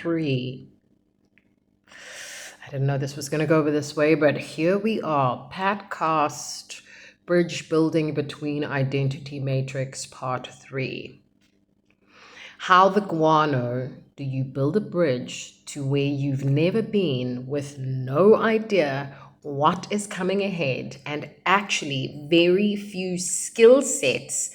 3. I didn't know this was going to go over this way, but here we are. Podcast Bridge Building Between Identity Matrix Part 3. How the guano do you build a bridge to where you've never been with no idea what is coming ahead and actually very few skill sets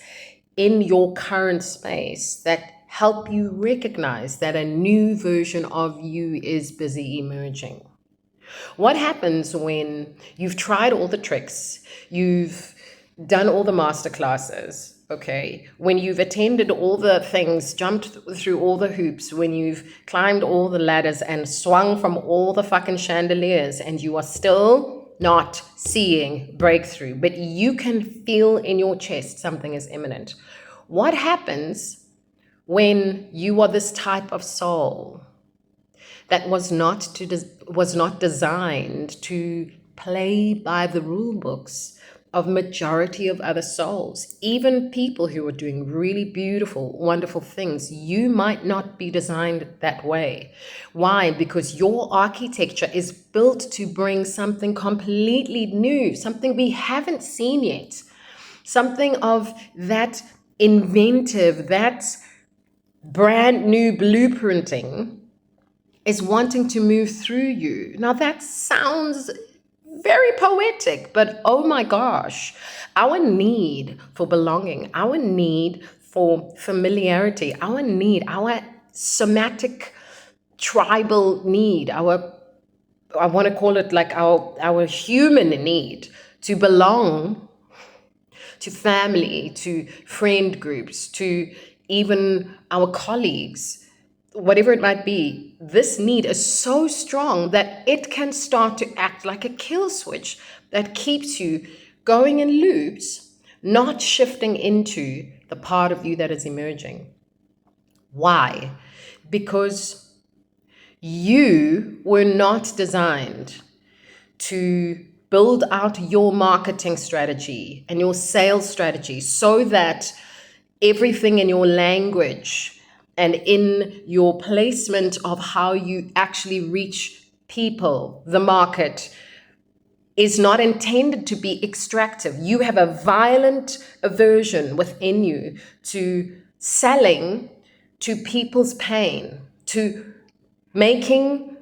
in your current space that help you recognize that a new version of you is busy emerging? What happens when you've tried all the tricks, you've done all the master classes, okay? When you've attended all the things, jumped through all the hoops, when you've climbed all the ladders and swung from all the fucking chandeliers, and you are still not seeing breakthrough, but you can feel in your chest something is imminent. What happens when you are this type of soul that was not designed to play by the rule books of majority of other souls? Even people who are doing really beautiful, wonderful things, you might not be designed that way. Why? Because your architecture is built to bring something completely new, something we haven't seen yet, something of that inventive, that brand new blueprinting is wanting to move through you. Now that sounds very poetic, but oh my gosh, our need for belonging, our need for familiarity, our somatic tribal need, I want to call it like our human need to belong to family, to friend groups, to even our colleagues, whatever it might be, this need is so strong that it can start to act like a kill switch that keeps you going in loops, not shifting into the part of you that is emerging. Why? Because you were not designed to build out your marketing strategy and your sales strategy so that everything in your language and in your placement of how you actually reach people, the market, is not intended to be extractive. You have a violent aversion within you to selling to people's pain, to making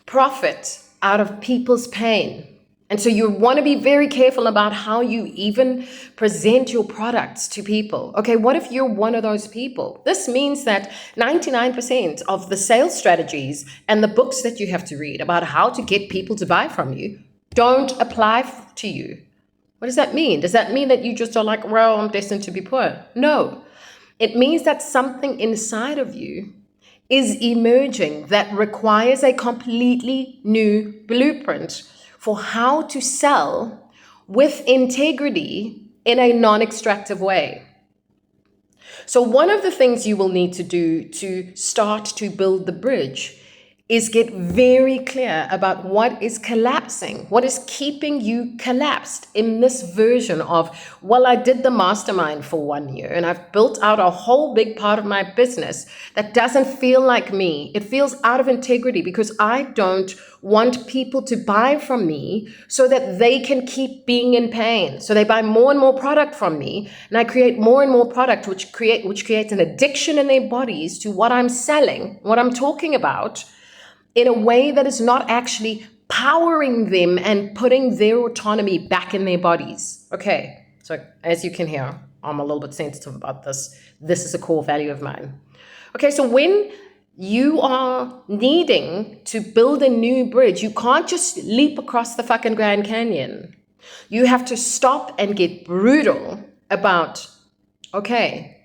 profit out of people's pain. And so you want to be very careful about how you even present your products to people. Okay, what if you're one of those people? This means that 99% of the sales strategies and the books that you have to read about how to get people to buy from you don't apply to you. What does that mean? Does that mean that you just are like, well, I'm destined to be poor? No. It means that something inside of you is emerging that requires a completely new blueprint for how to sell with integrity in a non-extractive way. So one of the things you will need to do to start to build the bridge is get very clear about what is collapsing, what is keeping you collapsed in this version of, well, I did the mastermind for 1 year and I've built out a whole big part of my business that doesn't feel like me. It feels out of integrity because I don't want people to buy from me so that they can keep being in pain. So they buy more and more product from me and I create more and more product, which creates an addiction in their bodies to what I'm selling, what I'm talking about, in a way that is not actually powering them and putting their autonomy back in their bodies. Okay, so as you can hear, I'm a little bit sensitive about this. This is a core value of mine. Okay, so when you are needing to build a new bridge, you can't just leap across the fucking Grand Canyon. You have to stop and get brutal about, okay,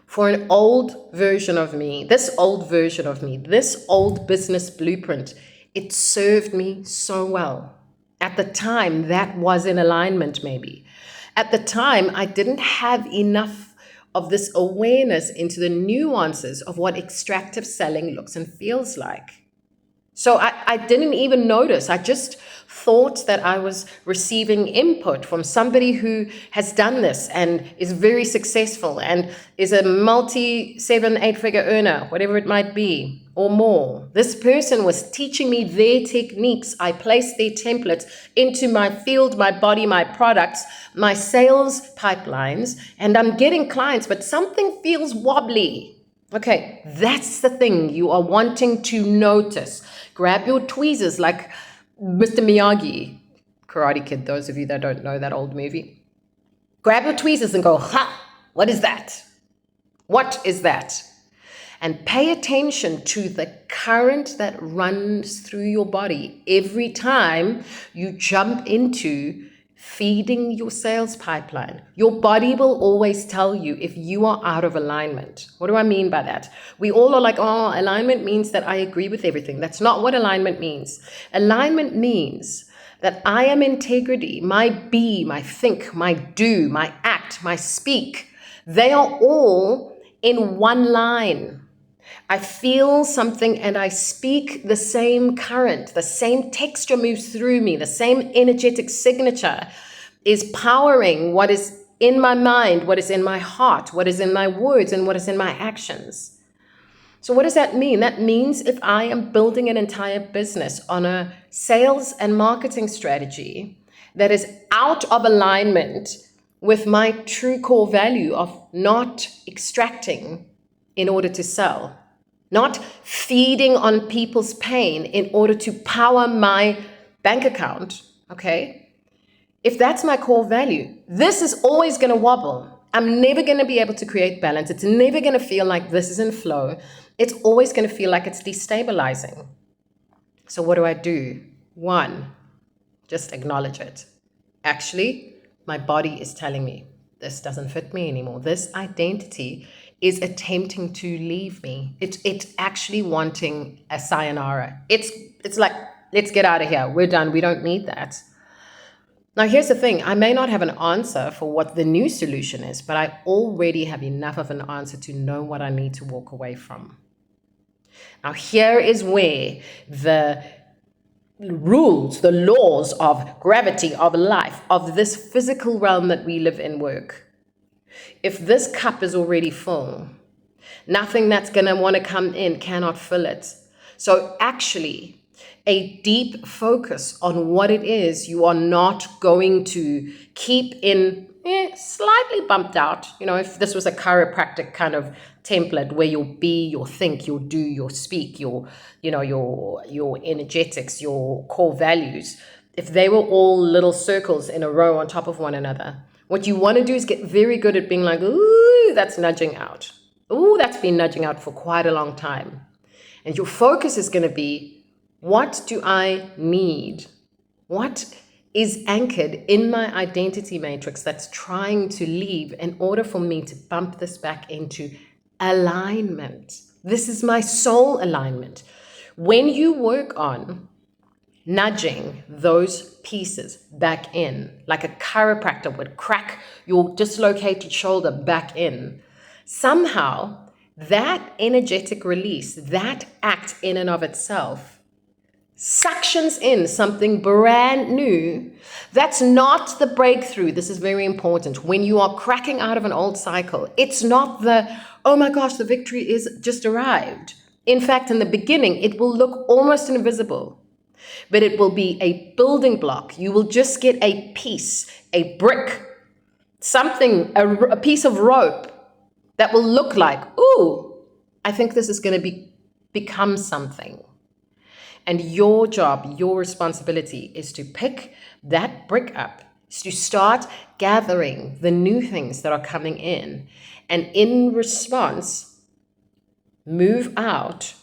for an old version of me, this old business blueprint, it served me so well. At the time, that was in alignment maybe. At the time, I didn't have enough of this awareness into the nuances of what extractive selling looks and feels like. So I didn't even notice. I just thought that I was receiving input from somebody who has done this and is very successful and is a multi 7, 8 figure earner, whatever it might be, or more. This person was teaching me their techniques. I placed their templates into my field, my body, my products, my sales pipelines, and I'm getting clients, but something feels wobbly. Okay, that's the thing you are wanting to notice. Grab your tweezers like Mr. Miyagi, Karate Kid, those of you that don't know that old movie. Grab your tweezers and go, ha, what is that? What is that? And pay attention to the current that runs through your body every time you jump into feeding your sales pipeline. Your body will always tell you if you are out of alignment. What do I mean by that? We all are like, oh, alignment means that I agree with everything. That's not what alignment means. Alignment means that I am integrity, my be, my think, my do, my act, my speak. They are all in one line. I feel something and I speak the same current, the same texture moves through me, the same energetic signature is powering what is in my mind, what is in my heart, what is in my words, and what is in my actions. So what does that mean? That means if I am building an entire business on a sales and marketing strategy that is out of alignment with my true core value of not extracting in order to sell, not feeding on people's pain in order to power my bank account, okay? If that's my core value, this is always going to wobble. I'm never going to be able to create balance. It's never going to feel like this is in flow. It's always going to feel like it's destabilizing. So what do? One, just acknowledge it. Actually, my body is telling me this doesn't fit me anymore. This identity is attempting to leave me. It's actually wanting a sayonara. It's like, let's get out of here. We're done. We don't need that. Now, here's the thing. I may not have an answer for what the new solution is, but I already have enough of an answer to know what I need to walk away from. Now, here is where the rules, the laws of gravity, of life, of this physical realm that we live in work. If this cup is already full, nothing that's going to want to come in cannot fill it. So actually, a deep focus on what it is you are not going to keep in slightly bumped out. You know, if this was a chiropractic kind of template where your be, your think, your do, your speak, your energetics, your core values, if they were all little circles in a row on top of one another, what you want to do is get very good at being like, ooh, that's nudging out. Ooh, that's been nudging out for quite a long time. And your focus is going to be, what do I need? What is anchored in my identity matrix that's trying to leave in order for me to bump this back into alignment? This is my soul alignment. When you work on nudging those pieces back in, like a chiropractor would crack your dislocated shoulder back in, somehow that energetic release, that act in and of itself, suctions in something brand new. That's not the breakthrough. This is very important. When you are cracking out of an old cycle, it's not the, oh my gosh, the victory is just arrived. In fact, in the beginning, it will look almost invisible, but it will be a building block. You will just get a piece, a brick, something, a piece of rope that will look like, ooh, I think this is going to become something. And your job, your responsibility is to pick that brick up, is to start gathering the new things that are coming in. And in response, move out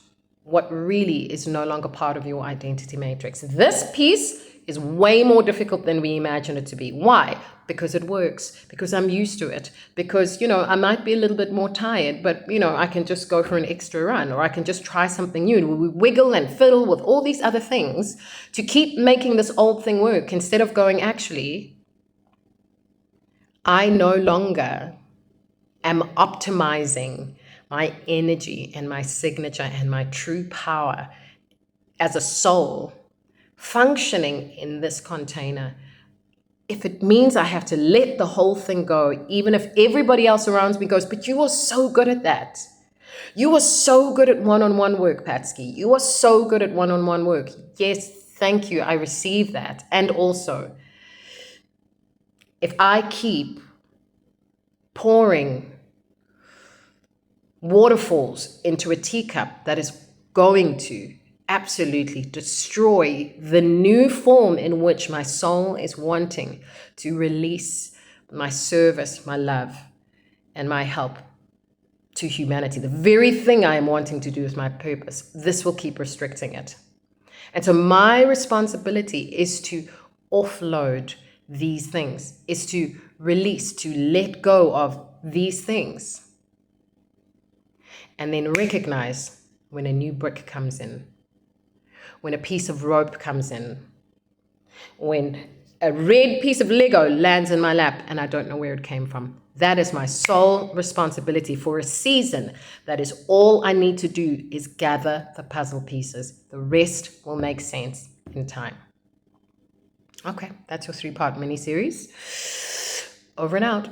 what really is no longer part of your identity matrix. This piece is way more difficult than we imagine it to be. Why? Because it works, because I'm used to it, because, I might be a little bit more tired, but, I can just go for an extra run, or I can just try something new. We wiggle and fiddle with all these other things to keep making this old thing work instead of going, actually, I no longer am optimizing my energy and my signature and my true power as a soul functioning in this container, if it means I have to let the whole thing go, even if everybody else around me goes, but you are so good at that. You are so good at one-on-one work, Patsky. You are so good at one-on-one work. Yes, thank you. I receive that. And also, if I keep pouring waterfalls into a teacup that is going to absolutely destroy the new form in which my soul is wanting to release my service, my love, and my help to humanity, the very thing I am wanting to do is my purpose, this will keep restricting it. And so my responsibility is to offload these things, is to release, to let go of these things, and then recognize when a new brick comes in, when a piece of rope comes in, when a red piece of Lego lands in my lap and I don't know where it came from. That is my sole responsibility for a season. That is all I need to do is gather the puzzle pieces. The rest will make sense in time. Okay, that's your 3-part mini series. Over and out.